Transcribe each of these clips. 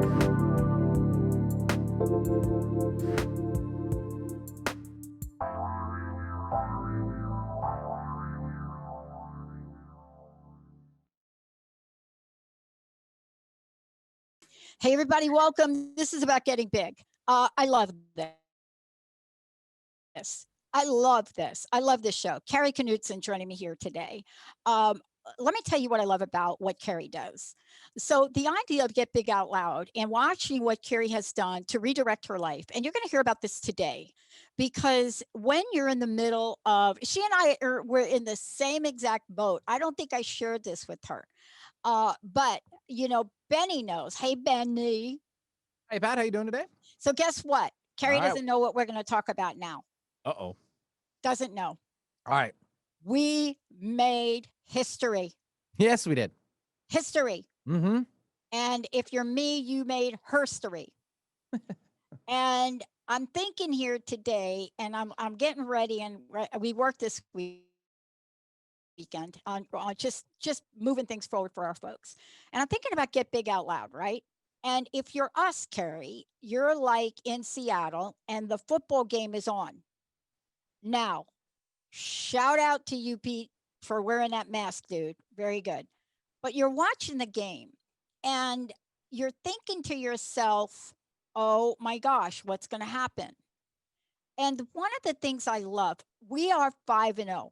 Hey, everybody, welcome. This is about getting big. I love this. I love this. I love this show. Kari Knutson joining me here today. Let me tell you what I love about what Kari does. So the idea of Get Big Out Loud and watching what Kari has done to redirect her life, and you're going to hear about this today, because when you're in the middle of, she and I were in the same exact boat. I don't think I shared this with her. But you know, Benny knows. Hey, Benny. Hey, Pat, how you doing today? So guess what? Kari right. doesn't know what we're going to talk about now. Uh-oh. Doesn't know. All right. We made history. Yes, we did. History. Mm-hmm. And if you're me, you made herstory. And I'm thinking here today, and I'm getting ready, and we worked this weekend on just moving things forward for our folks. And I'm thinking about Get Big Out Loud, right? And if you're us, Kari, you're like in Seattle and the football game is on. Now, shout out to you, Pete, for wearing that mask, dude. Very good. But you're watching the game and you're thinking to yourself, oh my gosh, what's going to happen? And one of the things I love, we are 5-0.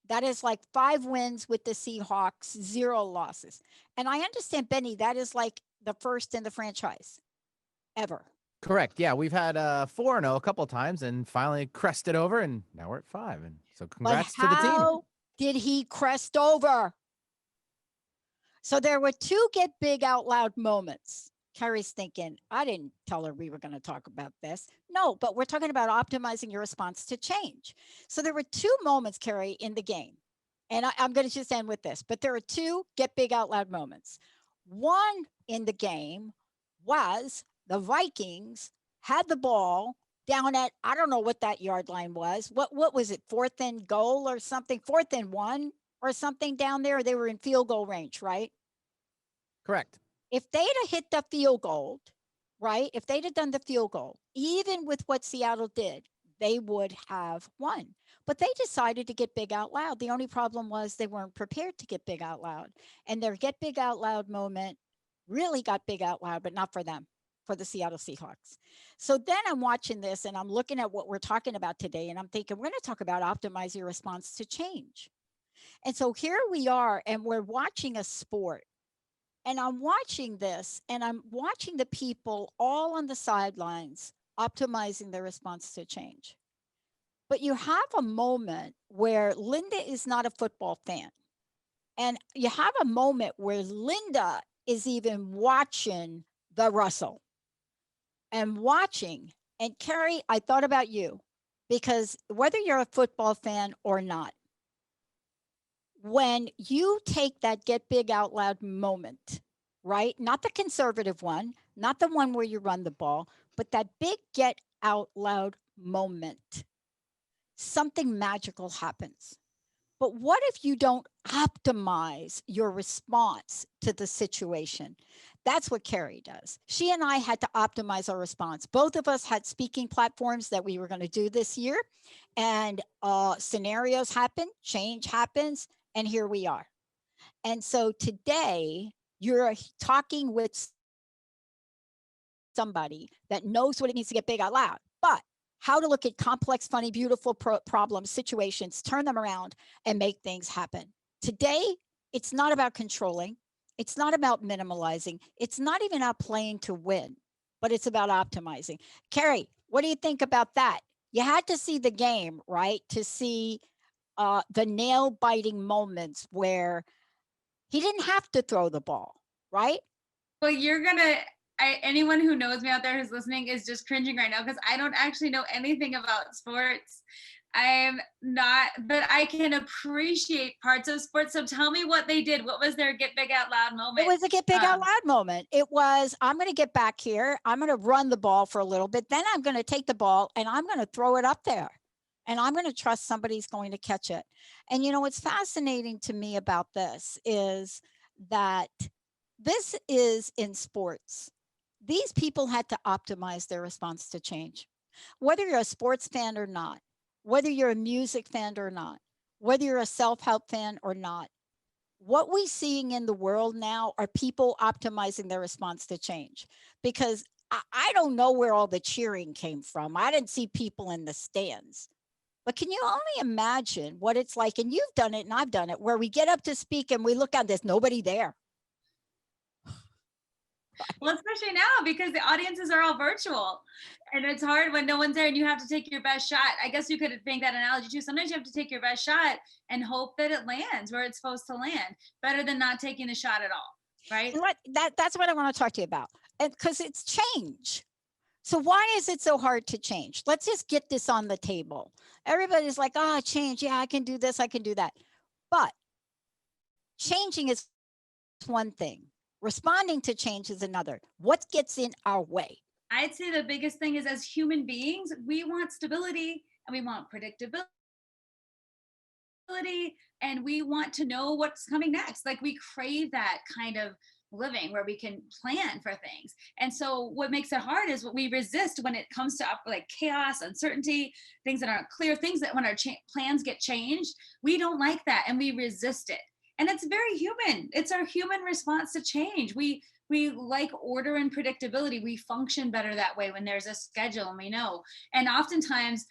That is like 5 wins with the Seahawks, 0 losses. And I understand, Benny, that is like the first in the franchise ever. Correct. Yeah, we've had 4-0 a couple of times and finally crested over, and now we're at 5. And so congrats to the team. How did he crest over? So there were 2 Get Big Out Loud moments. Kari's thinking, I didn't tell her we were going to talk about this. No, but we're talking about optimizing your response to change. So there were 2 moments, Kari, in the game. And I'm going to just end with this, but there are 2 Get Big Out Loud moments. One in the game was the Vikings had the ball down at, I don't know what that yard line was. What was it? 4th and goal or something? 4th and 1 or something down there. They were in field goal range, right? Correct. If they'd have hit the field goal, right? If they'd have done the field goal, even with what Seattle did, they would have won. But they decided to get big out loud. The only problem was they weren't prepared to get big out loud. And their get big out loud moment really got big out loud, but not for them, for the Seattle Seahawks. So then I'm watching this and I'm looking at what we're talking about today. And I'm thinking, we're going to talk about optimizing your response to change. And so here we are, and we're watching a sport. And I'm watching this, and I'm watching the people all on the sidelines optimizing their response to change. But you have a moment where Linda is not a football fan. And you have a moment where Linda is even watching the Russell and watching. And Kari, I thought about you, because whether you're a football fan or not, when you take that get big out loud moment, right? Not the conservative one, not the one where you run the ball, but that big get out loud moment, something magical happens. But what if you don't optimize your response to the situation? That's what Kari does. She and I had to optimize our response. Both of us had speaking platforms that we were going to do this year, and scenarios happen, change happens, and here we are. And so today you're talking with somebody that knows what it means to get big out loud, but how to look at complex, funny, beautiful problems, situations, turn them around and make things happen. Today, it's not about controlling. It's not about minimalizing. It's not even about playing to win, but it's about optimizing. Kari, what do you think about that? You had to see the game, right? To see the nail biting moments where he didn't have to throw the ball, right? Well, anyone who knows me out there who's listening is just cringing right now, because I don't actually know anything about sports. I'm not, but I can appreciate parts of sports. So tell me what they did. What was their get big out loud moment? It was a get big out loud moment. It was, I'm going to get back here. I'm going to run the ball for a little bit. Then I'm going to take the ball and I'm going to throw it up there. And I'm going to trust somebody's going to catch it. And you know, what's fascinating to me about this is that this is in sports. These people had to optimize their response to change. Whether you're a sports fan or not, whether you're a music fan or not, whether you're a self-help fan or not, what we're seeing in the world now are people optimizing their response to change. Because I don't know where all the cheering came from. I didn't see people in the stands. But can you only imagine what it's like? And you've done it and I've done it, where we get up to speak and we look out, there's nobody there. Well, especially now because the audiences are all virtual and it's hard when no one's there and you have to take your best shot. I guess you could make that analogy too. Sometimes you have to take your best shot and hope that it lands where it's supposed to land, better than not taking the shot at all, right? That's what I want to talk to you about. And because it's change. So why is it so hard to change? Let's just get this on the table. Everybody's like, oh, change. Yeah, I can do this. I can do that. But changing is one thing. Responding to change is another. What gets in our way? I'd say the biggest thing is, as human beings, we want stability and we want predictability and we want to know what's coming next. Like we crave that kind of living where we can plan for things. And so what makes it hard is what we resist when it comes to like chaos, uncertainty, things that aren't clear, things that when our plans get changed, we don't like that and we resist it. And it's very human. It's our human response to change. We like order and predictability. We function better that way when there's a schedule and we know. And oftentimes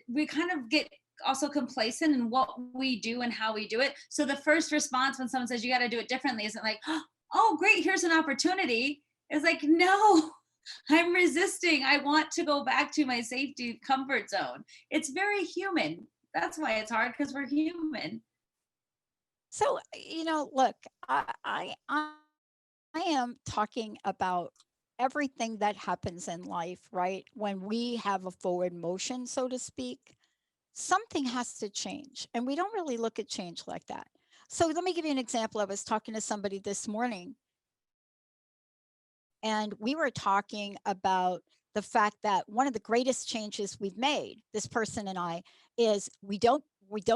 we kind of get also complacent in what we do and how we do it. So the first response when someone says you got to do it differently isn't like, oh, great, here's an opportunity. It's like, no, I'm resisting. I want to go back to my safety comfort zone. It's very human. That's why it's hard, because we're human. So, look, I am talking about everything that happens in life, right? When we have a forward motion, so to speak, something has to change. And we don't really look at change like that. So let me give you an example. I was talking to somebody this morning, and we were talking about the fact that one of the greatest changes we've made, this person and I, is we don't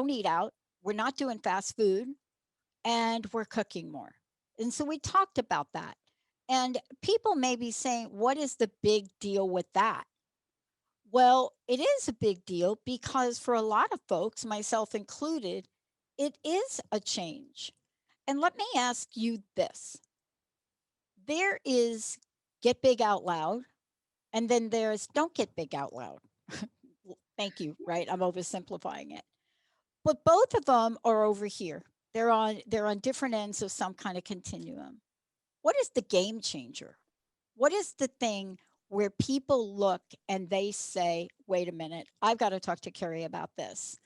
eat out. We're not doing fast food. And we're cooking more. And so we talked about that. And people may be saying, what is the big deal with that? Well, it is a big deal because for a lot of folks, myself included, it is a change. And let me ask you this. There is get big out loud, and then there's don't get big out loud. Thank you, right? I'm oversimplifying it. But both of them are over here. They're on different ends of some kind of continuum. What is the game changer? What is the thing where people look and they say, wait a minute, I've got to talk to Kari about this.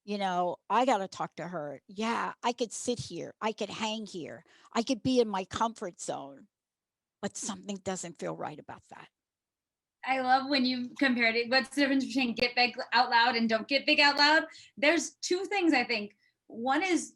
I got to talk to her. Yeah, I could sit here. I could hang here. I could be in my comfort zone, but something doesn't feel right about that. I love when you compared it. What's the difference between get big out loud and don't get big out loud? There's two things, I think. One is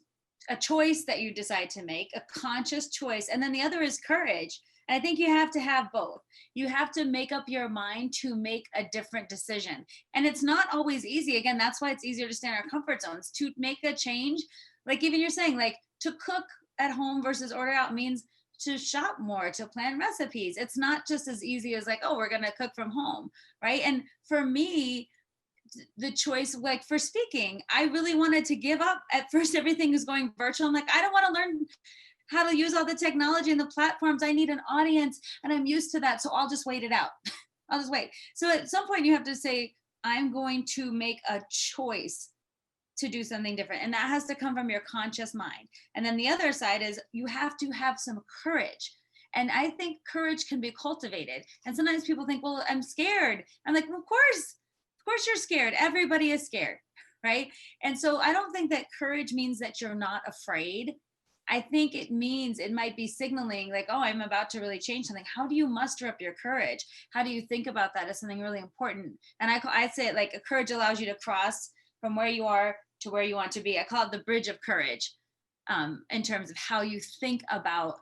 a choice that you decide to make, a conscious choice. And then the other is courage. And I think you have to have both. You have to make up your mind to make a different decision. And it's not always easy. Again, that's why it's easier to stay in our comfort zones. To make a change, like even you're saying, like to cook at home versus order out means to shop more, to plan recipes. It's not just as easy as like, oh, we're going to cook from home, right? And for me, the choice, like for speaking, I really wanted to give up. At first, everything is going virtual. I'm like, I don't want to learn how to use all the technology and the platforms. I need an audience and I'm used to that. So I'll just wait it out. I'll just wait. So at some point you have to say, I'm going to make a choice to do something different. And that has to come from your conscious mind. And then the other side is you have to have some courage. And I think courage can be cultivated. And sometimes people think, well, I'm scared. I'm like, well, of course you're scared. Everybody is scared, right? And so I don't think that courage means that you're not afraid. I think it means it might be signaling like, oh, I'm about to really change something. How do you muster up your courage? How do you think about that as something really important? And I say it like a courage allows you to cross from where you are to where you want to be. I call it the bridge of courage, in terms of how you think about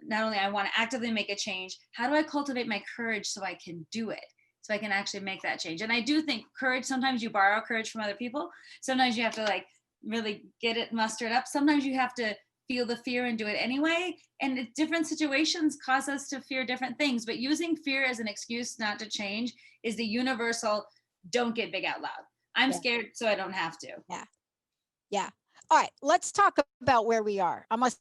not only I want to actively make a change, how do I cultivate my courage so I can do it? So I can actually make that change. And I do think courage, sometimes you borrow courage from other people. Sometimes you have to like really get it mustered up. Sometimes you have to feel the fear and do it anyway. And different situations cause us to fear different things, but using fear as an excuse not to change is the universal, don't get big out loud. I'm Yeah. scared, so I don't have to. Yeah. All right. Let's talk about where we are. I must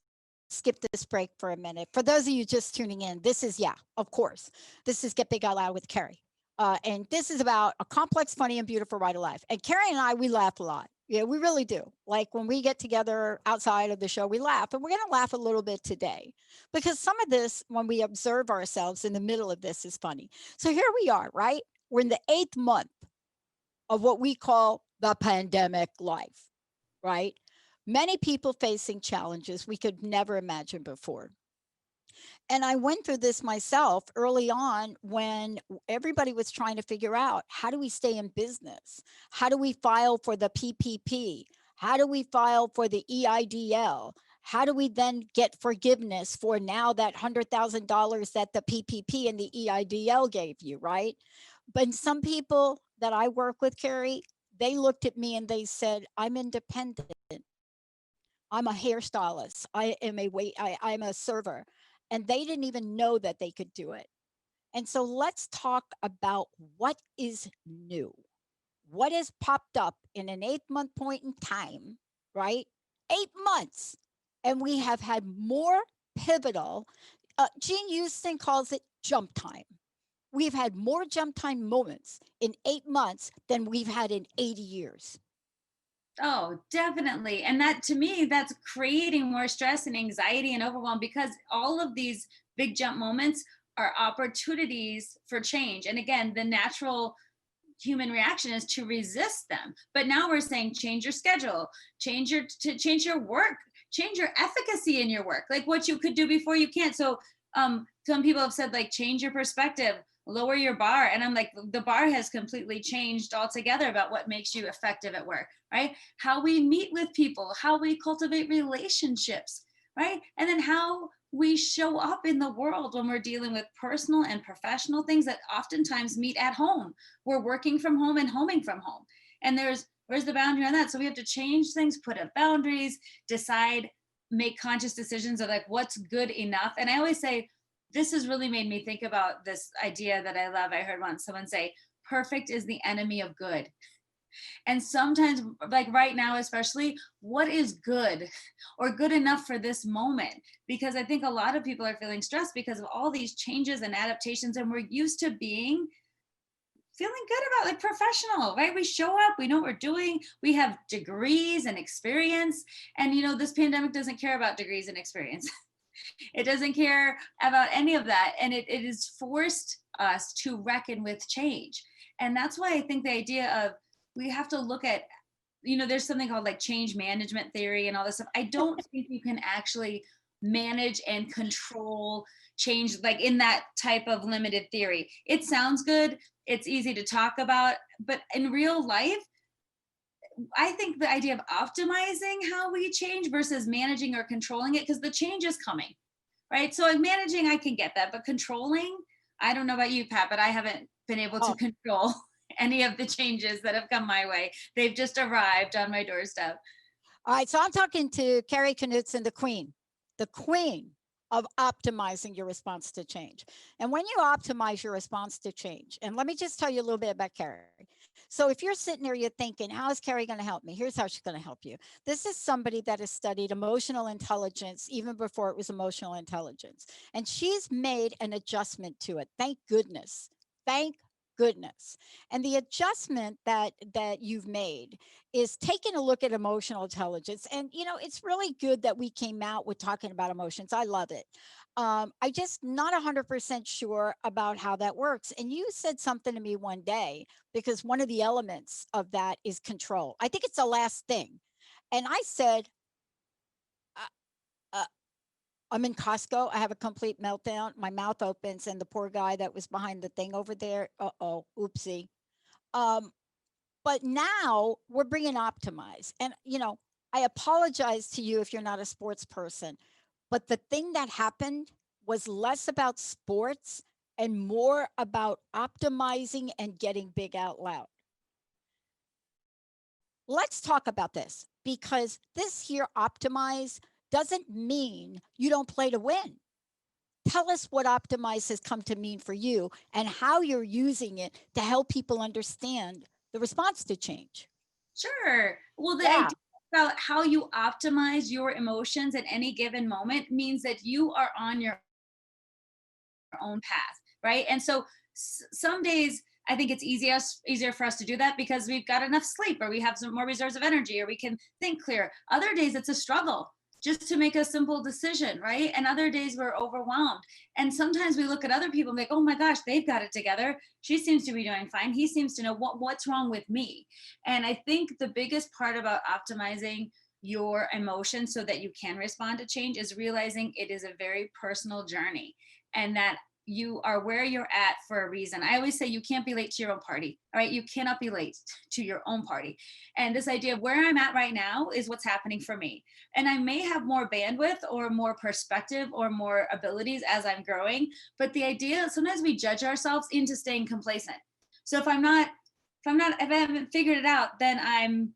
skip this break for a minute. For those of you just tuning in, this is, yeah, of course, this is Get Big Out Loud with Kari. And this is about a complex, funny, and beautiful ride of life. And Kari and I, we laugh a lot. Yeah, we really do. Like when we get together outside of the show, we laugh. And we're going to laugh a little bit today because some of this, when we observe ourselves in the middle of this, is funny. So here we are, right? We're in the 8th month of what we call the pandemic life, right? Many people facing challenges we could never imagine before. And I went through this myself early on when everybody was trying to figure out, how do we stay in business? How do we file for the PPP? How do we file for the EIDL? How do we then get forgiveness for now that $100,000 that the PPP and the EIDL gave you, right? But some people that I work with, Kari, they looked at me and they said, I'm independent. I'm a hairstylist. I'm a server. And they didn't even know that they could do it. And so let's talk about what is new. What has popped up in an 8-month point in time, right? 8 months. And we have had more pivotal, Gene Houston calls it jump time. We've had more jump time moments in 8 months than we've had in 80 years. Oh, definitely. And that, to me, that's creating more stress and anxiety and overwhelm, because all of these big jump moments are opportunities for change. And again, the natural human reaction is to resist them. But now we're saying, change your schedule, change your work, change your efficacy in your work, like what you could do before you can't. So some people have said, like, change your perspective, lower your bar. And I'm like, the bar has completely changed altogether about what makes you effective at work, right? How we meet with people, how we cultivate relationships, right? And then how we show up in the world when we're dealing with personal and professional things that oftentimes meet at home. We're working from home and homing from home. And where's the boundary on that? So we have to change things, put up boundaries, decide, make conscious decisions of like, what's good enough. And I always say, this has really made me think about this idea that I love. I heard once someone say, perfect is the enemy of good. And sometimes, like right now, especially, what is good or good enough for this moment? Because I think a lot of people are feeling stressed because of all these changes and adaptations. And we're used to feeling good about, like, professional, right? We show up, we know what we're doing, we have degrees and experience. And, this pandemic doesn't care about degrees and experience. It doesn't care about any of that. And it has forced us to reckon with change. And that's why I think the idea of, we have to look at, there's something called like change management theory and all this stuff. I don't think you can actually manage and control change like in that type of limited theory. It sounds good, it's easy to talk about, but in real life, I think the idea of optimizing how we change versus managing or controlling it, because the change is coming, right? So like managing, I can get that, but controlling, I don't know about you, Pat, but I haven't been able to control any of the changes that have come my way. They've just arrived on my doorstep. All right, so I'm talking to Kari Knutson, the queen of optimizing your response to change. And when you optimize your response to change, and let me just tell you a little bit about Kari. So if you're sitting there, you're thinking, how is Kari going to help me? Here's how she's going to help you. This is somebody that has studied emotional intelligence even before it was emotional intelligence. And she's made an adjustment to it. Thank goodness. Thank goodness. And the adjustment that you've made is taking a look at emotional intelligence. And it's really good that we came out with talking about emotions. I love it. I just not 100% sure about how that works. And you said something to me one day, because one of the elements of that is control. I think it's the last thing. And I said, I'm in Costco. I have a complete meltdown. My mouth opens and the poor guy that was behind the thing over there. Oopsie. But now we're bringing optimize. And, I apologize to you if you're not a sports person, but the thing that happened was less about sports and more about optimizing and getting big out loud. Let's talk about this, because this here optimize doesn't mean you don't play to win. Tell us what optimize has come to mean for you and how you're using it to help people understand the response to change. Sure. Well, the Yeah. idea about how you optimize your emotions at any given moment means that you are on your own path, right? And so some days I think it's easier for us to do that because we've got enough sleep or we have some more reserves of energy or we can think clear. Other days it's a struggle just to make a simple decision, right? And other days we're overwhelmed. And sometimes we look at other people and like, oh my gosh, they've got it together. She seems to be doing fine. He seems to know what's wrong with me. And I think the biggest part about optimizing your emotions so that you can respond to change is realizing it is a very personal journey and that you are where you're at for a reason. I always say you can't be late to your own party. All right. You cannot be late to your own party. And this idea of where I'm at right now is what's happening for me. And I may have more bandwidth or more perspective or more abilities as I'm growing. But the idea, sometimes we judge ourselves into staying complacent. So if I haven't figured it out, then I'm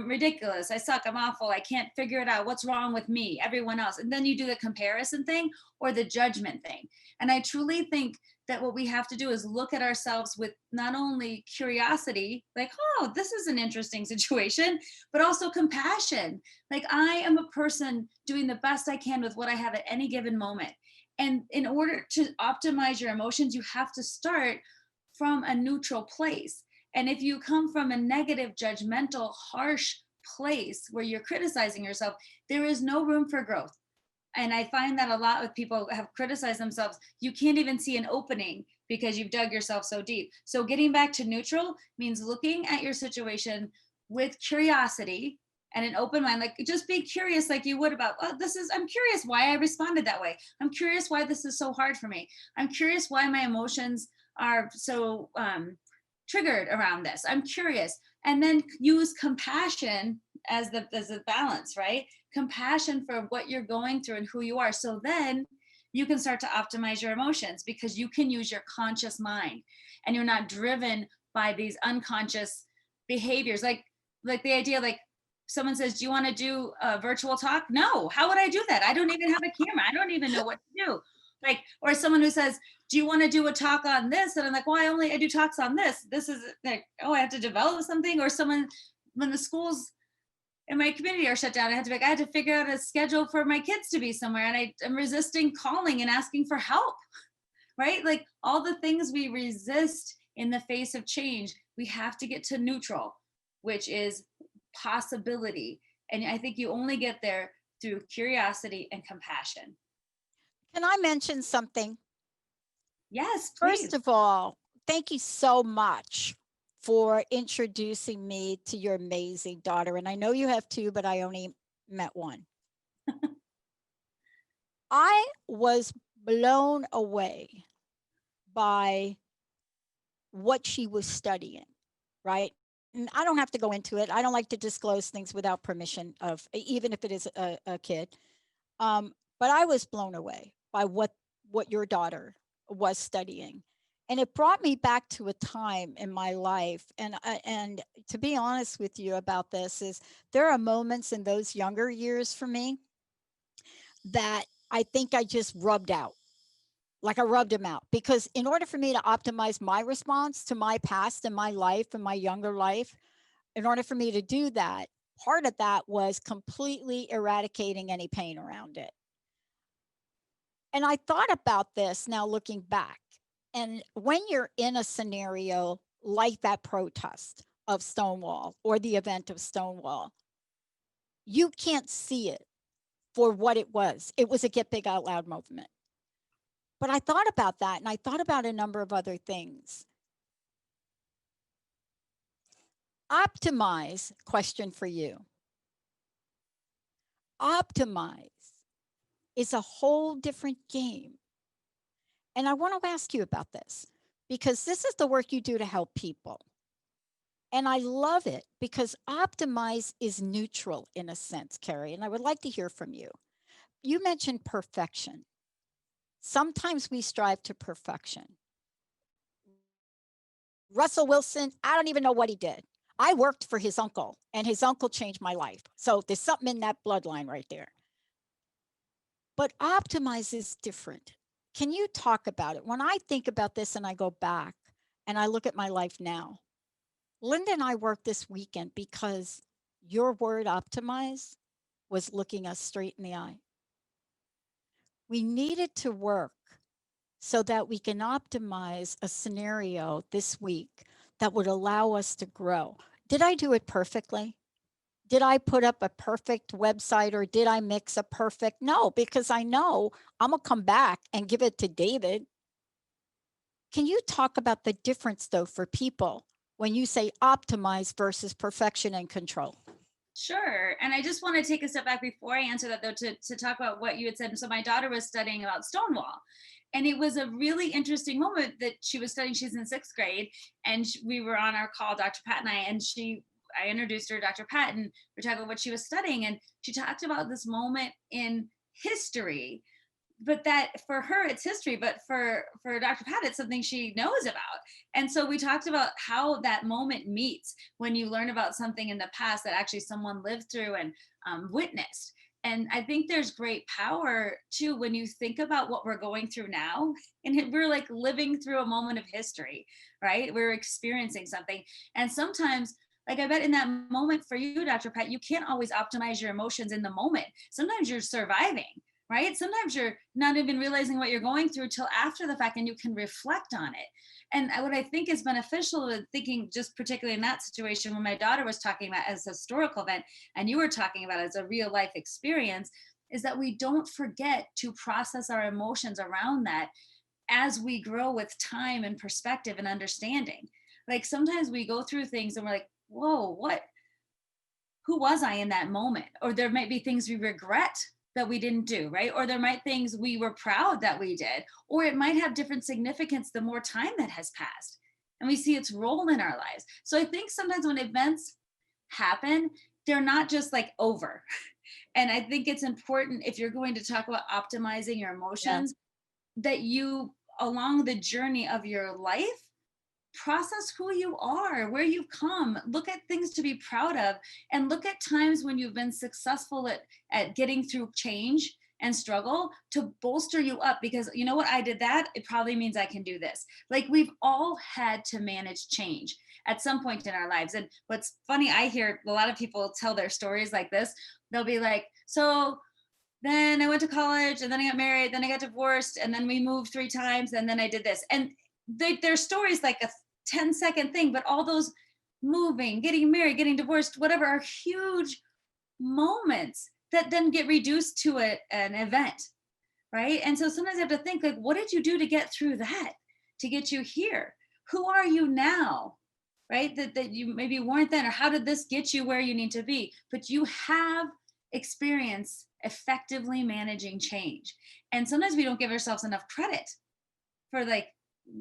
ridiculous. I suck. I'm awful. I can't figure it out. What's wrong with me? Everyone else. And then you do the comparison thing or the judgment thing. And I truly think that what we have to do is look at ourselves with not only curiosity, like, oh, this is an interesting situation, but also compassion. Like, I am a person doing the best I can with what I have at any given moment. And in order to optimize your emotions, you have to start from a neutral place. And if you come from a negative, judgmental, harsh place where you're criticizing yourself, there is no room for growth. And I find that a lot with people have criticized themselves. You can't even see an opening because you've dug yourself so deep. So getting back to neutral means looking at your situation with curiosity and an open mind. Like, just be curious like you would about, oh, I'm curious why I responded that way. I'm curious why this is so hard for me. I'm curious why my emotions are so triggered around this. I'm curious. And then use compassion as a balance, right? Compassion for what you're going through and who you are. So then you can start to optimize your emotions because you can use your conscious mind and you're not driven by these unconscious behaviors. Like the idea, like someone says, do you want to do a virtual talk? No, how would I do that? I don't even have a camera. I don't even know what to do. Like, or someone who says, do you want to do a talk on this? And I'm like, well, I do talks on this. This is like, oh, I have to develop something. Or someone, when the schools in my community are shut down, I had to figure out a schedule for my kids to be somewhere. And I'm resisting calling and asking for help, right? Like all the things we resist in the face of change, we have to get to neutral, which is possibility. And I think you only get there through curiosity and compassion. Can I mention something? Yes, please. First of all, thank you so much for introducing me to your amazing daughter. And I know you have two, but I only met one. I was blown away by what she was studying, right? And I don't have to go into it. I don't like to disclose things without permission of, even if it is a kid. But I was blown away by what your daughter was studying. And it brought me back to a time in my life. And to be honest with you about this is there are moments in those younger years for me that I think I just rubbed out. Like I rubbed him out because in order for me to optimize my response to my past and my life and my younger life, in order for me to do that, part of that was completely eradicating any pain around it. And I thought about this now looking back. And when you're in a scenario like that protest of Stonewall or the event of Stonewall, you can't see it for what it was. It was a Get Big Out Loud movement. But I thought about that and I thought about a number of other things. Optimize, question for you. Optimize is a whole different game. And I want to ask you about this because this is the work you do to help people. And I love it because optimize is neutral in a sense, Kari. And I would like to hear from you. You mentioned perfection. Sometimes we strive to perfection. Russell Wilson, I don't even know what he did. I worked for his uncle and his uncle changed my life. So there's something in that bloodline right there. But optimize is different. Can you talk about it? When I think about this and I go back and I look at my life now, Linda and I worked this weekend because your word optimize was looking us straight in the eye. We needed to work so that we can optimize a scenario this week that would allow us to grow. Did I do it perfectly? Did I put up a perfect website or did I mix a perfect? No, because I know I'm going to come back and give it to David. Can you talk about the difference though for people when you say optimize versus perfection and control? Sure. And I just want to take a step back before I answer that, though, to talk about what you had said. So, my daughter was studying about Stonewall. And it was a really interesting moment that she was studying. She's in 6th grade. And we were on our call, Dr. Pat and I, and I introduced her, Dr. Pat, and we're talking about what she was studying. And she talked about this moment in history, but that for her it's history, but for Dr. Pat it's something she knows about. And so we talked about how that moment meets when you learn about something in the past that actually someone lived through and witnessed. And I think there's great power too when you think about what we're going through now, and we're like living through a moment of history, right? We're experiencing something. And sometimes, like, I bet in that moment for you, Dr. Pat, you can't always optimize your emotions in the moment. Sometimes you're surviving, right? Sometimes you're not even realizing what you're going through till after the fact, and you can reflect on it. And what I think is beneficial in thinking, just particularly in that situation when my daughter was talking about as a historical event and you were talking about as a real life experience, is that we don't forget to process our emotions around that as we grow with time and perspective and understanding. Like sometimes we go through things and we're like, whoa, who was I in that moment? Or there might be things we regret that we didn't do, right? Or there might things we were proud that we did, or it might have different significance the more time that has passed and we see its role in our lives. So I think sometimes when events happen, they're not just like over. And I think it's important, if you're going to talk about optimizing your emotions, that you, along the journey of your life, process who you are, where you've come, look at things to be proud of, and look at times when you've been successful at getting through change and struggle to bolster you up, because you know what, I did that, it probably means I can do this. Like we've all had to manage change at some point in our lives. And what's funny, I hear a lot of people tell their stories like this. They'll be like, so then I went to college and then I got married, then I got divorced, and then we moved 3 times, and then I did this. And their stories like a 10-second thing, but all those moving, getting married, getting divorced, whatever, are huge moments that then get reduced to an event, right? And so sometimes I have to think, like, what did you do to get through that, to get you here? Who are you now, right? That you maybe weren't then, or how did this get you where you need to be? But you have experience effectively managing change. And sometimes we don't give ourselves enough credit for, like,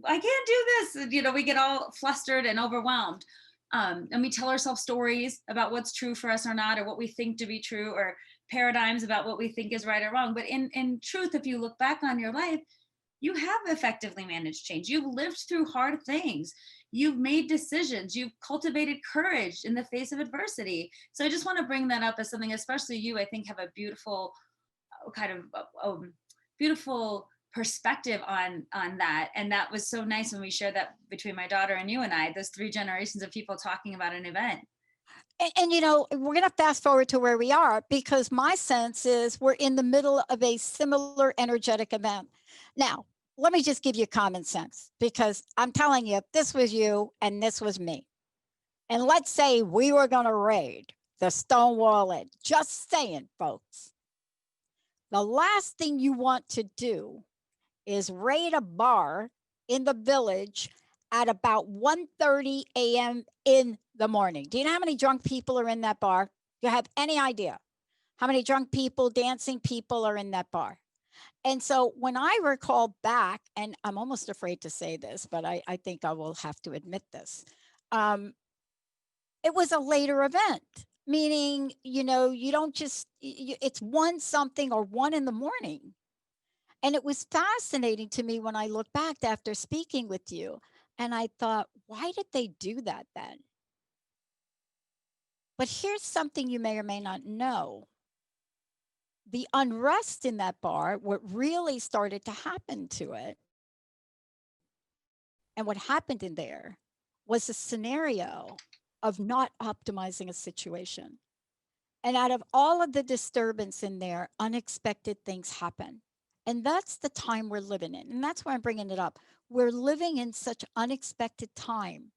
I can't do this. You know, we get all flustered and overwhelmed. And we tell ourselves stories about what's true for us or not, or what we think to be true, or paradigms about what we think is right or wrong. But in truth, if you look back on your life, you have effectively managed change. You've lived through hard things. You've made decisions. You've cultivated courage in the face of adversity. So I just want to bring that up as something, especially you, I think, have a beautiful kind of beautiful perspective on that. And that was so nice when we shared that between my daughter and you and I, those 3 generations of people talking about an event. And you know, we're going to fast forward to where we are, because my sense is we're in the middle of a similar energetic event. Now, let me just give you common sense, because I'm telling you, if this was you and this was me, and let's say we were going to raid the Stonewall Inn, just saying, folks, the last thing you want to do is raid a bar in the village at about 1:30 a.m. in the morning. Do you know how many drunk people are in that bar? Do you have any idea how many drunk people, dancing people are in that bar? And so when I recall back, and I'm almost afraid to say this, but I think I will have to admit this, it was a later event, meaning, you know, you don't just, it's 1 something or 1 in the morning. And it was fascinating to me when I look back after speaking with you, and I thought, why did they do that then? But here's something you may or may not know. the unrest in that bar, what really started to happen to it, and what happened in there was a scenario of not optimizing a situation. And out of all of the disturbance in there, unexpected things happen. And that's the time we're living in. And that's why I'm bringing it up. We're living in such unexpected time.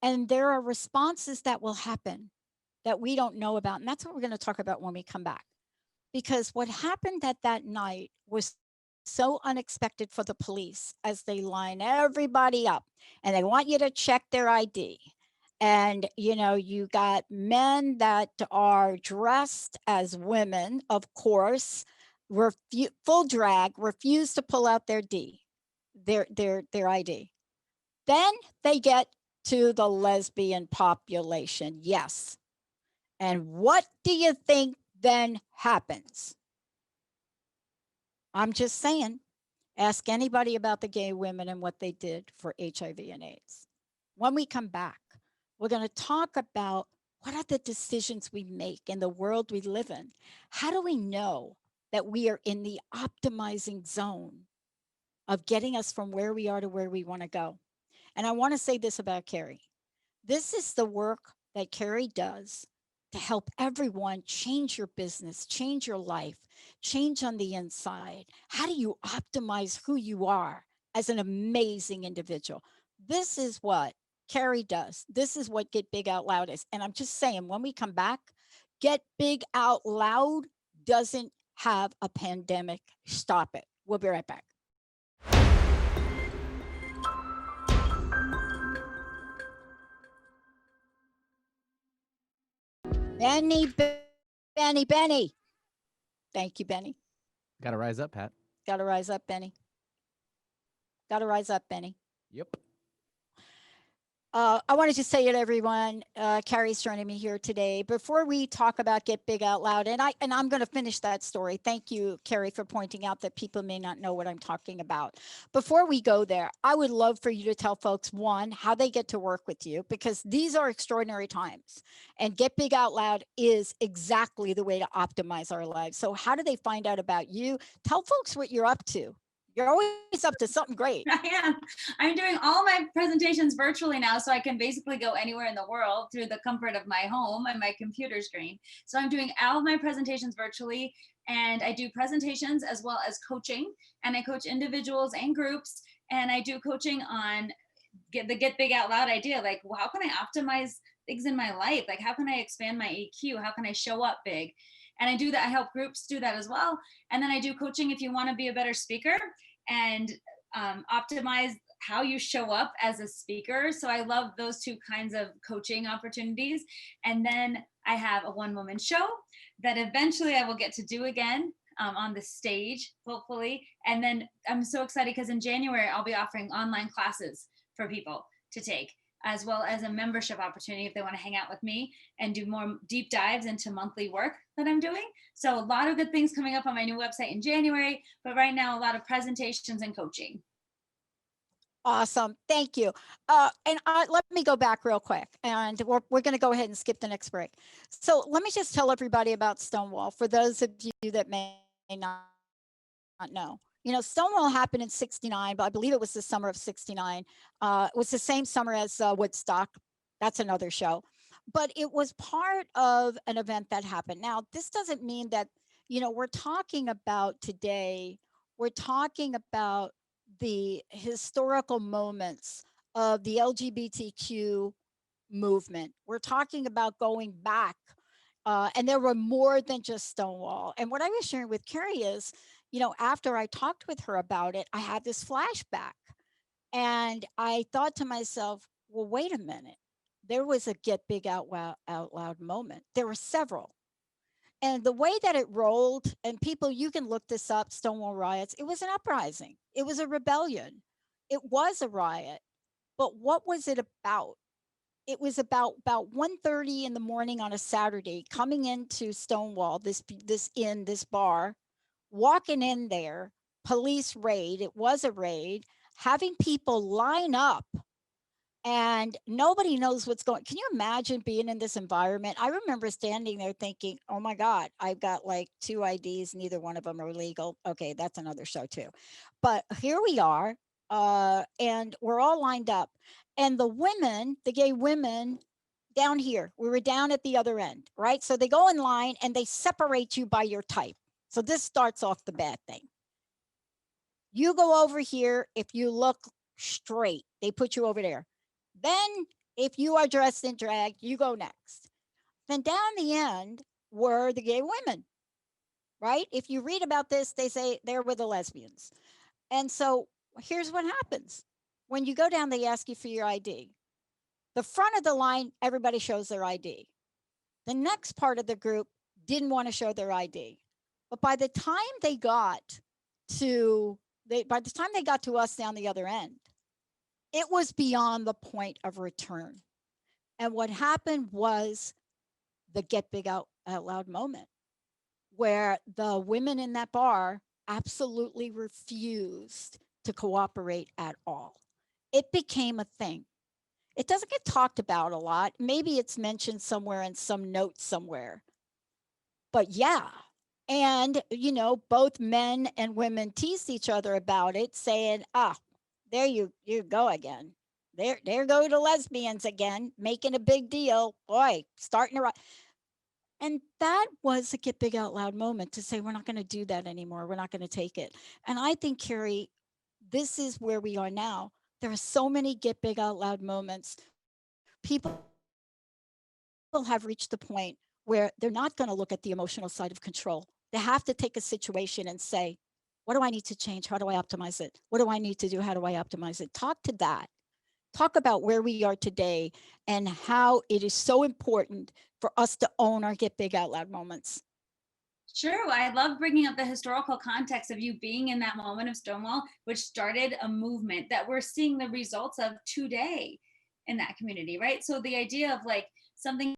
And there are responses that will happen that we don't know about. And that's what we're going to talk about when we come back. Because what happened at that night was so unexpected for the police as they line everybody up and they want you to check their ID. And, you know, you got men that are dressed as women, of course, full drag, refuse to pull out their ID. Then they get to the lesbian population. Yes. And what do you think then happens? I'm just saying, ask anybody about the gay women and what they did for HIV and AIDS. When we come back, we're going to talk about what are the decisions we make in the world we live in? How do we know that we are in the optimizing zone of getting us from where we are to where we want to go? And I want to say this about Kari. This is the work that Kari does to help everyone change your business, change your life, change on the inside. How do you optimize who you are as an amazing individual? This is what Kari does. This is what Get Big Out Loud is. And I'm just saying, when we come back, Get Big Out Loud doesn't have a pandemic. Stop it. We'll be right back. Benny. Thank you, Benny. Got to rise up, Pat. Got to rise up, Benny. Got to rise up, Benny. Yep. I wanted to say it, everyone. Kari's joining me here today. Before we talk about Get Big Out Loud, and I'm going to finish that story. Thank you, Kari, for pointing out that people may not know what I'm talking about. Before we go there, I would love for you to tell folks, one, how they get to work with you, because these are extraordinary times. And Get Big Out Loud is exactly the way to optimize our lives. So how do they find out about you? Tell folks what you're up to. You're always up to something great. I am. I'm doing all my presentations virtually now, so I can basically go anywhere in the world through the comfort of my home and my computer screen. So I'm doing all of my presentations virtually, and I do presentations as well as coaching, and I coach individuals and groups, and I do coaching on Get Big Out Loud idea. Like, well, how can I optimize things in my life? Like, how can I expand my EQ? How can I show up big? And I do that. I help groups do that as well. And then I do coaching if you want to be a better speaker and optimize how you show up as a speaker. So I love those two kinds of coaching opportunities. And then I have a one-woman show that eventually I will get to do again on the stage, hopefully. And then I'm so excited because in January, I'll be offering online classes for people to take, as well as a membership opportunity if they want to hang out with me and do more deep dives into monthly work that I'm doing. So a lot of good things coming up on my new website in January, but right now a lot of presentations and coaching. Awesome. Thank you. And let me go back real quick, and we're going to go ahead and skip the next break. So let me just tell everybody about Stonewall for those of you that may not know. You know, Stonewall happened in '69, but I believe it was the summer of '69. It was the same summer as Woodstock. That's another show. But it was part of an event that happened. Now, this doesn't mean that, you know, we're talking about today, we're talking about the historical moments of the LGBTQ movement. We're talking about going back. And there were more than just Stonewall. And what I was sharing with Kari is, you know, after I talked with her about it, I had this flashback. And I thought to myself, well, wait a minute. There was a Get Big Out Loud moment. There were several. And the way that it rolled, and people, you can look this up, Stonewall riots, it was an uprising. It was a rebellion. It was a riot. But what was it about? It was about 1:30 in the morning on a Saturday, coming into Stonewall, this bar, walking in there, police raid. It was a raid, having people line up and nobody knows what's going. Can you imagine being in this environment? I remember standing there thinking, oh my God, I've got like 2 IDs, neither one of them are legal. Okay, that's another show too. But here we are, and we're all lined up. And the women, the gay women down here, we were down at the other end, right? So they go in line and they separate you by your type. So this starts off the bad thing. You go over here if you look straight, they put you over there. Then, if you are dressed in drag, you go next. Then down the end were the gay women, right? If you read about this, they say they're with the lesbians. And so here's what happens when you go down, they ask you for your ID. The front of the line, everybody shows their ID. The next part of the group didn't want to show their ID. But by the time they got to by the time they got to us down the other end, it was beyond the point of return. And what happened was the get big out loud moment, where the women in that bar absolutely refused to cooperate at all. It became a thing. It doesn't get talked about a lot. Maybe it's mentioned somewhere in some note somewhere. But yeah. And, both men and women teased each other about it, saying, there you go again. There go the lesbians again, making a big deal. Boy, starting to. And that was a get big out loud moment to say, we're not going to do that anymore. We're not going to take it. And I think, Kari, this is where we are now. There are so many get big out loud moments. People have reached the point where they're not going to look at the emotional side of control. They have to take a situation and say, what do I need to change? How do I optimize it? What do I need to do? How do I optimize it? Talk to that. Talk about where we are today and how it is so important for us to own our get big out loud moments. Sure. I love bringing up the historical context of you being in that moment of Stonewall, which started a movement that we're seeing the results of today in that community, right? So the idea of like something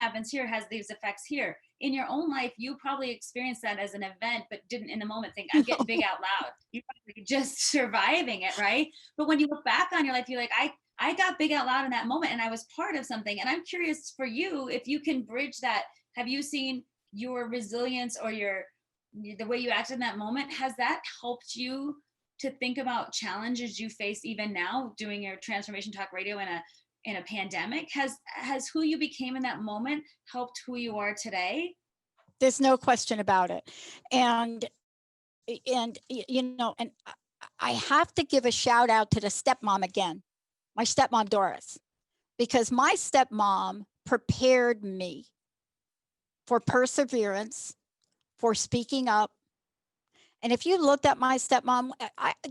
happens here has these effects here. In your own life, you probably experienced that as an event, but didn't in the moment think, I'm getting big out loud. You're just surviving it, right? But when you look back on your life, you're like, I got big out loud in that moment and I was part of something. And I'm curious for you, if you can bridge that. Have you seen your resilience or the way you acted in that moment? Has that helped you to think about challenges you face even now doing your Transformation Talk Radio in a pandemic? Has who you became in that moment helped who you are today? There's no question about it. And I have to give a shout out to the stepmom again, my stepmom Doris, because my stepmom prepared me for perseverance, for speaking up. And if you looked at my stepmom,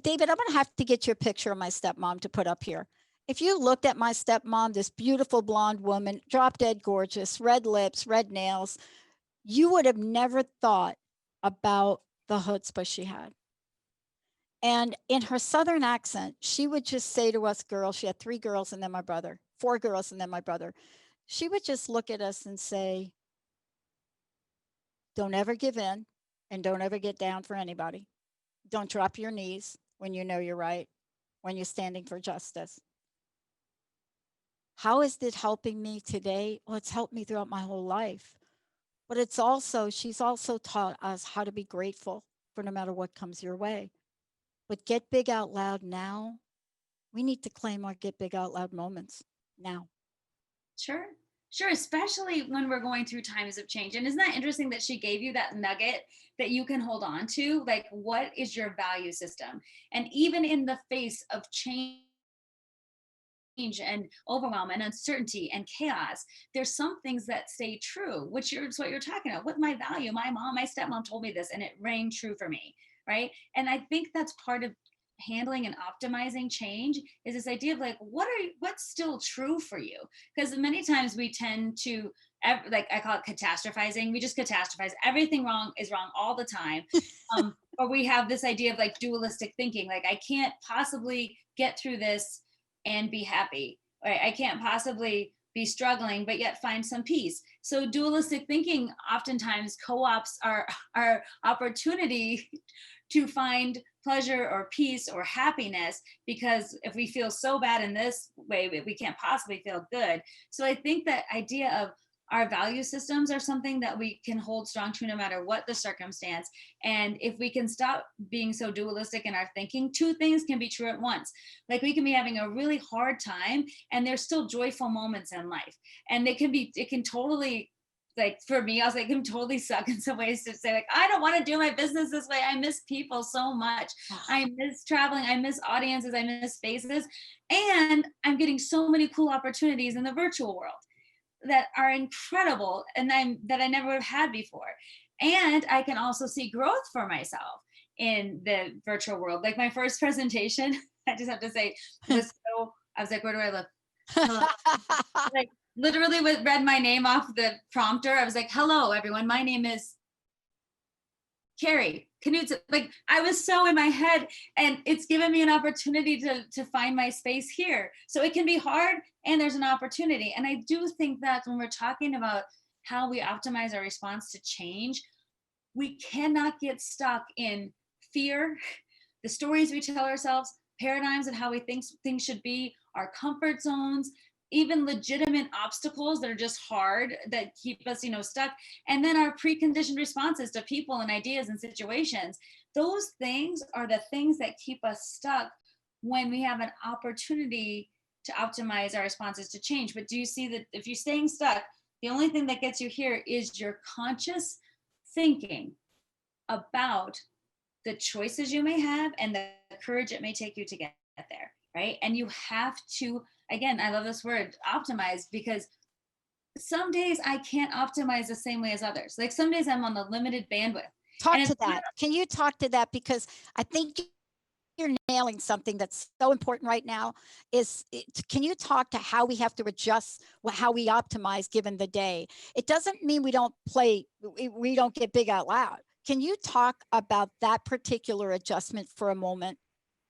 David, I'm going to have to get you a picture of my stepmom to put up here. If you looked at my stepmom, this beautiful blonde woman, drop dead gorgeous, red lips, red nails, you would have never thought about the chutzpah she had. And in her Southern accent, she would just say to us girls, she had 3 girls and then my brother, 4 girls and then my brother. She would just look at us and say, don't ever give in and don't ever get down for anybody. Don't drop your knees when you know you're right, when you're standing for justice. How is it helping me today? Well, it's helped me throughout my whole life. But she's also taught us how to be grateful for no matter what comes your way. But get big out loud now. We need to claim our get big out loud moments now. Sure. Sure, especially when we're going through times of change. And isn't that interesting that she gave you that nugget that you can hold on to? Like, what is your value system? And even in the face of change and overwhelm and uncertainty and chaos, there's some things that stay true, which is what you're talking about. What my value? My stepmom told me this and it rang true for me, right? And I think that's part of handling and optimizing change is this idea of like, what's still true for you? Because many times we tend to, like I call it catastrophizing. We just catastrophize. Everything wrong is wrong all the time. Or we have this idea of like dualistic thinking, like I can't possibly get through this and be happy. Right? I can't possibly be struggling, but yet find some peace. So dualistic thinking oftentimes co-ops our opportunity to find pleasure or peace or happiness, because if we feel so bad in this way, we can't possibly feel good. So I think that idea of our value systems are something that we can hold strong to no matter what the circumstance. And if we can stop being so dualistic in our thinking, two things can be true at once. Like we can be having a really hard time and there's still joyful moments in life. And it can totally, like for me, I was like, it can totally suck in some ways to say like, I don't want to do my business this way. I miss people so much. I miss traveling. I miss audiences. I miss spaces. And I'm getting so many cool opportunities in the virtual world that are incredible and that I never would have had before. And I can also see growth for myself in the virtual world. Like my first presentation, I just have to say, I was like, where do I look? Hello. Like literally read my name off the prompter. I was like, hello, everyone. My name is Kari Knutson. Like I was so in my head, and it's given me an opportunity to find my space here. So it can be hard and there's an opportunity. And I do think that when we're talking about how we optimize our response to change, we cannot get stuck in fear, the stories we tell ourselves, paradigms of how we think things should be, our comfort zones, even legitimate obstacles that are just hard, that keep us, stuck. And then our preconditioned responses to people and ideas and situations. Those things are the things that keep us stuck when we have an opportunity to optimize our responses to change. But do you see that if you're staying stuck, the only thing that gets you here is your conscious thinking about the choices you may have and the courage it may take you to get there, right? And you have to, again, I love this word, optimize, because some days I can't optimize the same way as others. Like some days I'm on the limited bandwidth. Talk to that. Can you talk to that? Because I think you're nailing something that's so important right now. Can you talk to how we have to adjust how we optimize given the day? It doesn't mean we don't get big out loud. Can you talk about that particular adjustment for a moment?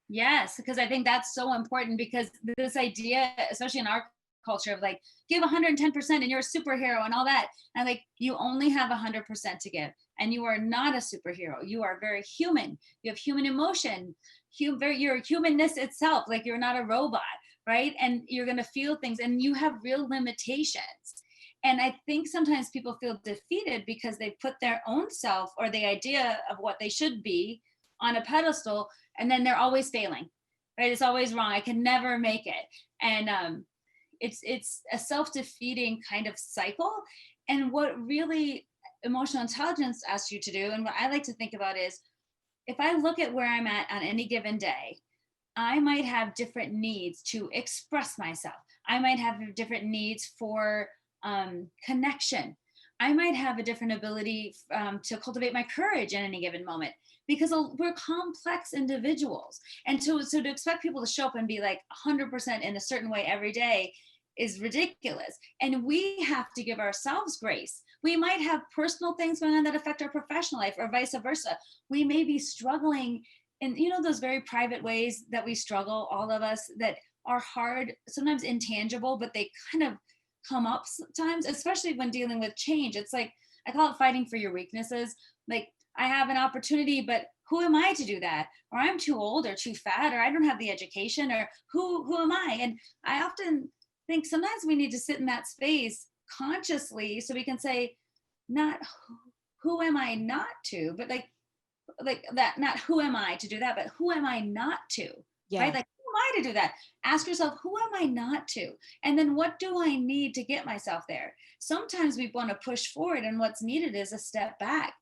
Yes, because I think that's so important, because this idea, especially in our culture, of like, give 110% and you're a superhero and all that. And like, you only have 100% to give. And you are not a superhero. You are very human. You have human emotion. Your humanness itself, like you're not a robot, right? And you're going to feel things and you have real limitations. And I think sometimes people feel defeated because they put their own self or the idea of what they should be on a pedestal, and then they're always failing, right? It's always wrong. I can never make it. And it's a self-defeating kind of cycle. And what really emotional intelligence asks you to do, and what I like to think about is, if I look at where I'm at on any given day, I might have different needs to express myself. I might have different needs for connection. I might have a different ability to cultivate my courage in any given moment, because we're complex individuals. And so to expect people to show up and be like 100% in a certain way every day is ridiculous. And we have to give ourselves grace. We might have personal things going on that affect our professional life, or vice versa. We may be struggling in, those very private ways that we struggle, all of us, that are hard, sometimes intangible, but they kind of come up sometimes, especially when dealing with change. It's like, I call it fighting for your weaknesses. Like, I have an opportunity, but who am I to do that? Or I'm too old or too fat, or I don't have the education, or who am I? And I often think sometimes we need to sit in that space consciously so we can say, not who am I not to, but like that, not who am I to do that, but who am I not to? Yeah. Right? Like, who am I to do that? Ask yourself, who am I not to? And then what do I need to get myself there? Sometimes we want to push forward, and what's needed is a step back.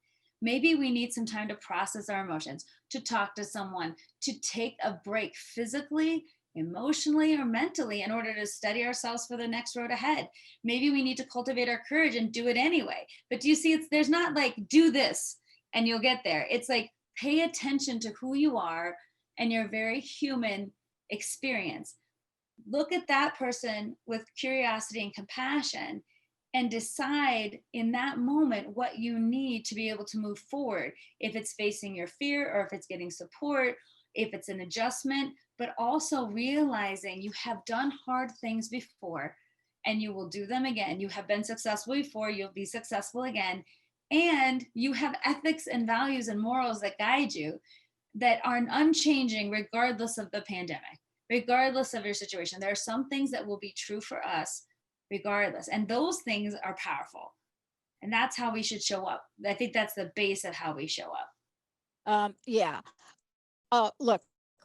Maybe we need some time to process our emotions, to talk to someone, to take a break physically, emotionally, or mentally in order to steady ourselves for the next road ahead. Maybe we need to cultivate our courage and do it anyway. But do you see, there's not like, do this and you'll get there. It's like, pay attention to who you are and your very human experience. Look at that person with curiosity and compassion, and decide in that moment what you need to be able to move forward. If it's facing your fear, or if it's getting support, if it's an adjustment, but also realizing you have done hard things before. and you will do them again. You have been successful before, you'll be successful again. And you have ethics and values and morals that guide you that are unchanging regardless of the pandemic, regardless of your situation. There are some things that will be true for us regardless. And those things are powerful. And that's how we should show up. I think that's the base of how we show up. Yeah. Look,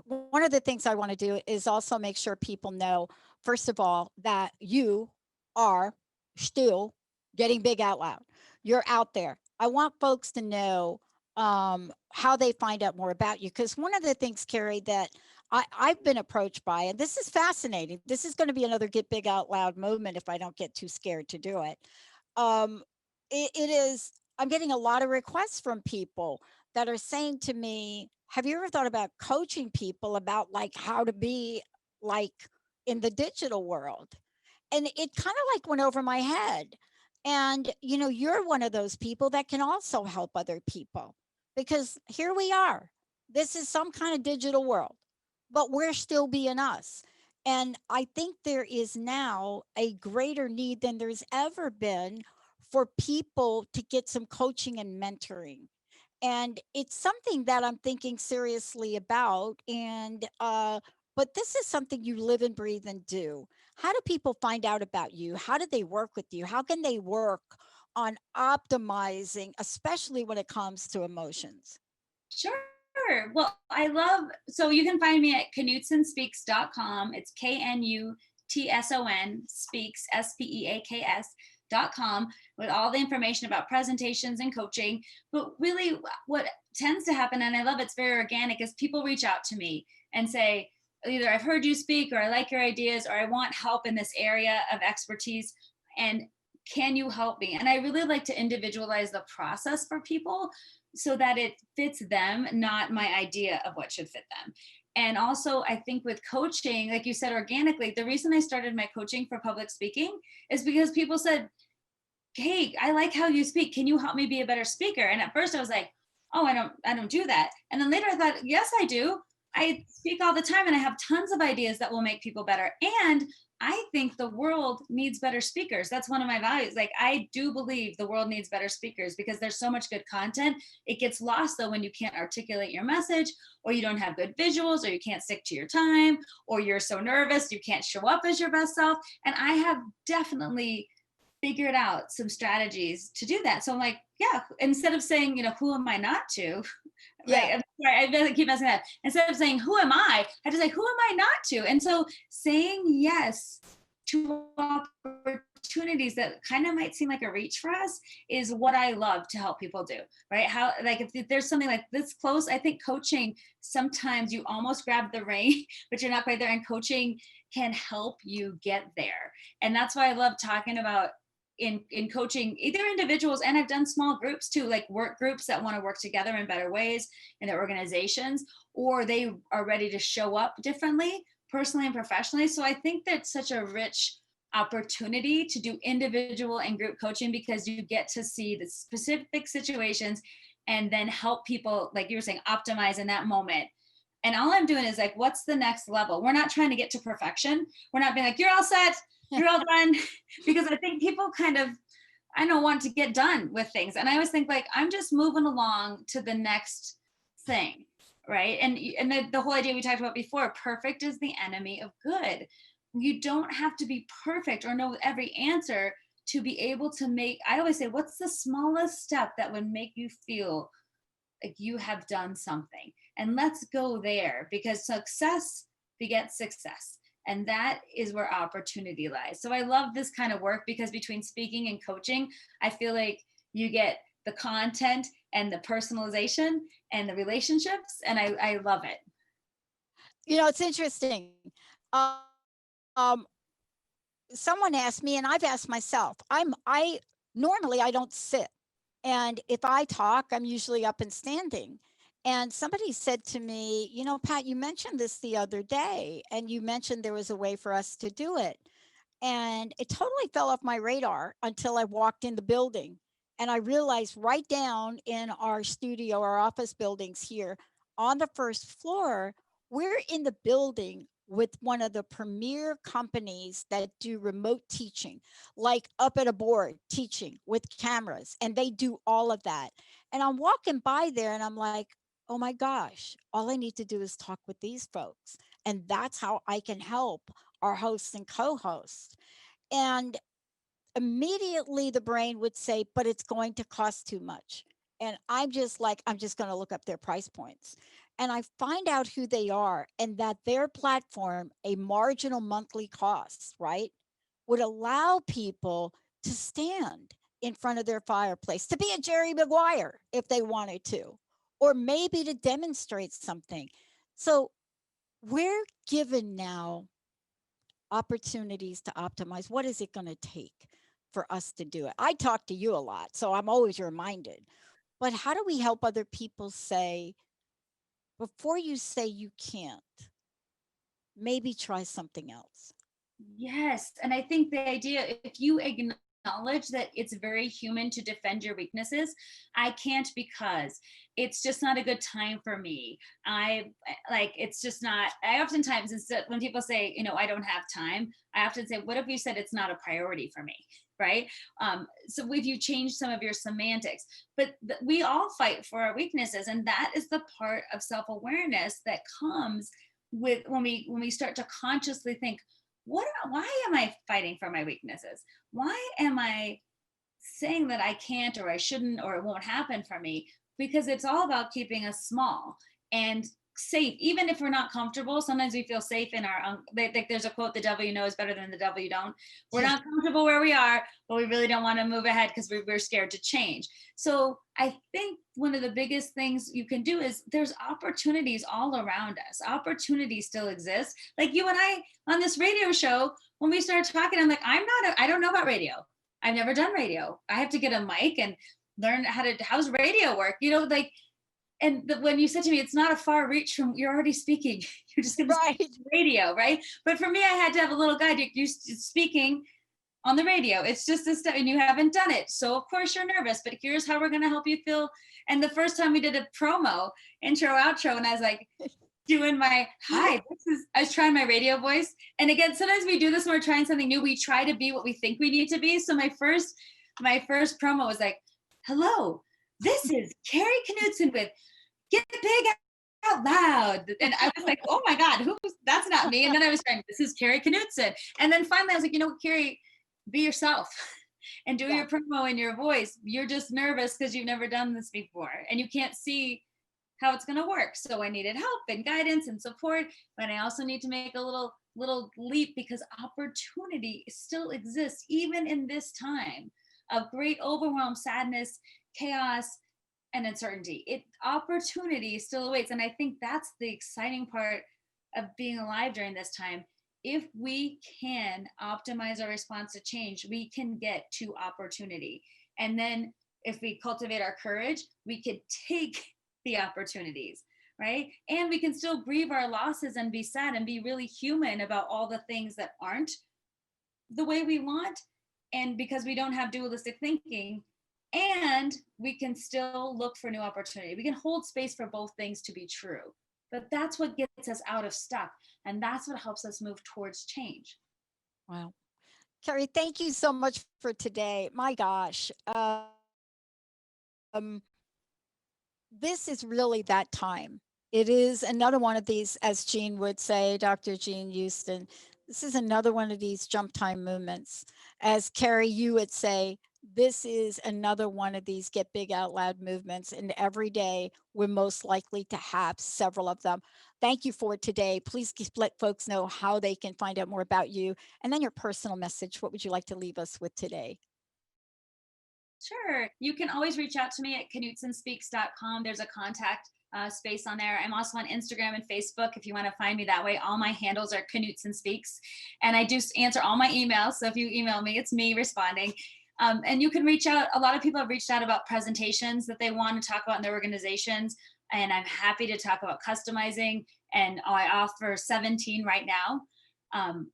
one of the things I want to do is also make sure people know, first of all, that you are still getting big out loud. You're out there. I want folks to know how they find out more about you. Because one of the things, Kari, that I've been approached by, and this is fascinating. This is going to be another get big out loud moment if I don't get too scared to do it. Um, it is, I'm getting a lot of requests from people that are saying to me, have you ever thought about coaching people about like how to be like in the digital world? And it kind of like went over my head. And you know, you're one of those people that can also help other people, because here we are. This is some kind of digital world, but we're still being us. And I think there is now a greater need than there's ever been for people to get some coaching and mentoring. And it's something that I'm thinking seriously about. And but this is something you live and breathe and do. How do people find out about you? How do they work with you? How can they work on optimizing, especially when it comes to emotions? Sure. Well, I love, so you can find me at knutsonspeaks.com. It's KNUTSON speaks, SPEAKS.com, with all the information about presentations and coaching. But really what tends to happen, and I love it's very organic, is people reach out to me and say, either I've heard you speak, or I like your ideas, or I want help in this area of expertise, and can you help me? And I really like to individualize the process for people so that it fits them, not my idea of what should fit them. And also, I think with coaching, like you said, organically, the reason I started my coaching for public speaking is because people said, hey, I like how you speak. Can you help me be a better speaker? And at first I was like, oh, I don't do that. And then later I thought, yes, I do. I speak all the time and I have tons of ideas that will make people better. And I think the world needs better speakers. That's one of my values. Like, I do believe the world needs better speakers because there's so much good content. It gets lost though when you can't articulate your message, or you don't have good visuals, or you can't stick to your time, or you're so nervous you can't show up as your best self. And I have definitely figured out some strategies to do that. So I'm like, yeah, instead of saying, who am I not to? Yeah. Right. I keep asking that. Instead of saying, who am I just say, who am I not to? And so saying yes to opportunities that kind of might seem like a reach for us is what I love to help people do, right? How, like, if there's something like this close, I think coaching, sometimes you almost grab the rein, but you're not quite there. And coaching can help you get there. And that's why I love talking about in coaching, either individuals, and I've done small groups too, like work groups that want to work together in better ways in their organizations, or they are ready to show up differently, personally and professionally. So I think that's such a rich opportunity to do individual and group coaching, because you get to see the specific situations and then help people, like you were saying, optimize in that moment. And all I'm doing is like, what's the next level? We're not trying to get to perfection. We're not being like, you're all set, you're all done, because I think people kind of, I don't want to get done with things. And I always think like, I'm just moving along to the next thing, right? And the whole idea we talked about before, perfect is the enemy of good. You don't have to be perfect or know every answer to be able to make, I always say, what's the smallest step that would make you feel like you have done something? And let's go there, because success begets success. And that is where opportunity lies. So I love this kind of work, because between speaking and coaching, I feel like you get the content and the personalization and the relationships. And I love it. It's interesting. Um, Someone asked me, and I've asked myself, I normally I don't sit. And if I talk, I'm usually up and standing. And somebody said to me, Pat, you mentioned this the other day, and you mentioned there was a way for us to do it. And it totally fell off my radar until I walked in the building. And I realized right down in our studio, our office buildings here on the first floor, we're in the building with one of the premier companies that do remote teaching, like up at a board teaching with cameras, and they do all of that. And I'm walking by there and I'm like, oh my gosh, all I need to do is talk with these folks. And that's how I can help our hosts and co hosts. And immediately the brain would say, but it's going to cost too much. And I'm just like, I'm just going to look up their price points. And I find out who they are and that their platform, a marginal monthly cost, right, would allow people to stand in front of their fireplace, to be a Jerry Maguire if they wanted to, or maybe to demonstrate something. So we're given now opportunities to optimize. What is it going to take for us to do it? I talk to you a lot, so I'm always reminded. But how do we help other people say, before you say you can't, maybe try something else? Yes. And I think the idea, if you acknowledge that it's very human to defend your weaknesses, I can't because it's just not a good time for me. It's just not, I oftentimes, instead, when people say, I don't have time, I often say, what if you said it's not a priority for me? Right. So if you change some of your semantics, but we all fight for our weaknesses. And that is the part of self-awareness that comes with when we start to consciously think, why am I fighting for my weaknesses? Why am I saying that I can't or I shouldn't or it won't happen for me? Because it's all about keeping us small and safe. Even if we're not comfortable, sometimes we feel safe in our there's a quote, the devil you know is better than the devil you don't. We're not comfortable where we are, but we really don't want to move ahead because we're scared to change. So I think one of the biggest things you can do is there's opportunities all around us. Opportunities still exist. Like you and I on this radio show, when we started talking, I'm like, I don't know about radio. I've never done radio. I have to get a mic and learn how's radio work, and when you said to me, it's not a far reach from, you're already speaking. You're just going to speak radio, right? But for me, I had to have a little guide. You're speaking on the radio. It's just a step and you haven't done it. So of course you're nervous, but here's how we're going to help you feel. And the first time we did a promo, intro, outro, and I was like, doing my, I was trying my radio voice. And again, sometimes we do this when we're trying something new. We try to be what we think we need to be. So my first promo was like, hello, this is Kari Knutson with Get Big Out Loud. And I was like, oh my God, that's not me. And then I was trying, this is Kari Knutson. And then finally I was like, Kari, be yourself and do your promo in your voice. You're just nervous because you've never done this before and you can't see how it's going to work. So I needed help and guidance and support, but I also need to make a little leap because opportunity still exists even in this time of great overwhelm, sadness, chaos, and uncertainty. Opportunity still awaits. And I think that's the exciting part of being alive during this time. If we can optimize our response to change, we can get to opportunity. And then if we cultivate our courage, we could take the opportunities, right? And we can still grieve our losses and be sad and be really human about all the things that aren't the way we want. And because we don't have dualistic thinking, and we can still look for new opportunity. We can hold space for both things to be true. But that's what gets us out of stuck. And that's what helps us move towards change. Wow. Kari, thank you so much for today. My gosh. This is really that time. It is another one of these, as Jean would say, Dr. Jean Houston, this is another one of these jump time movements. As Kari, you would say, this is another one of these get big out loud movements. And every day we're most likely to have several of them. Thank you for today. Please let folks know how they can find out more about you. And then your personal message. What would you like to leave us with today? Sure. You can always reach out to me at knutsonspeaks.com. There's a contact space on there. I'm also on Instagram and Facebook if you want to find me that way. All my handles are Knutson Speaks. And I do answer all my emails. So if you email me, it's me responding. And you can reach out. A lot of people have reached out about presentations that they want to talk about in their organizations. And I'm happy to talk about customizing. And I offer 17 right now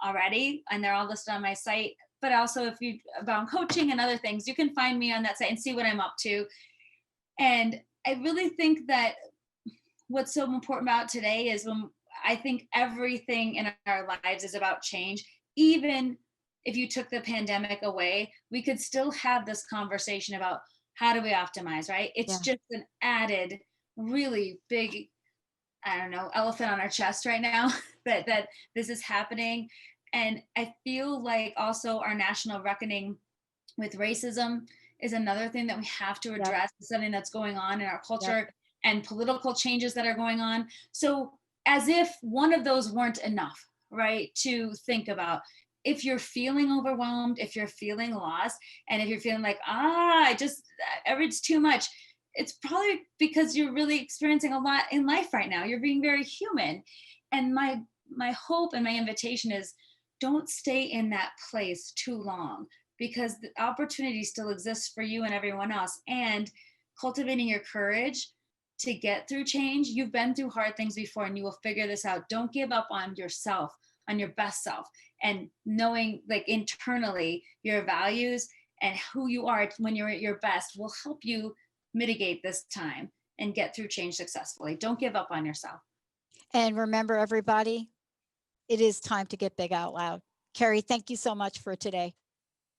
already. And they're all listed on my site. But also if you about coaching and other things, you can find me on that site and see what I'm up to. And I really think that what's so important about today is when I think everything in our lives is about change. Even if you took the pandemic away, we could still have this conversation about how do we optimize, right? It's Yeah. just an added, really big, I don't know, elephant on our chest right now that this is happening. And I feel like also our national reckoning with racism is another thing that we have to Yep. address. It's something that's going on in our Yep. culture and political changes that are going on. So as if one of those weren't enough, right? To think about, if you're feeling overwhelmed, if you're feeling lost, and if you're feeling like, it's too much, it's probably because you're really experiencing a lot in life right now. You're being very human. And my hope and my invitation is, don't stay in that place too long, because the opportunity still exists for you and everyone else. And cultivating your courage to get through change. You've been through hard things before and you will figure this out. Don't give up on yourself, on your best self, and knowing like internally your values and who you are when you're at your best will help you mitigate this time and get through change successfully. Don't give up on yourself. And remember, everybody, it is time to get big out loud. Kari, thank you so much for today.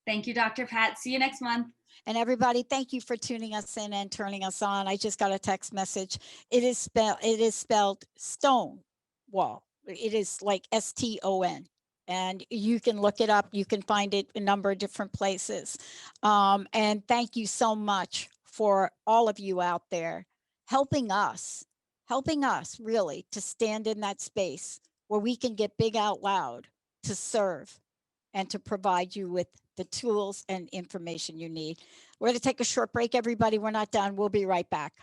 Thank you, Dr. Pat. See you next month. And everybody, thank you for tuning us in and turning us on. I just got a text message. It is spelled Stonewall. It is like STON. And you can look it up. You can find it a number of different places. And thank you so much for all of you out there helping us really to stand in that space where we can get big out loud to serve and to provide you with the tools and information you need. We're going to take a short break, everybody. We're not done. We'll be right back.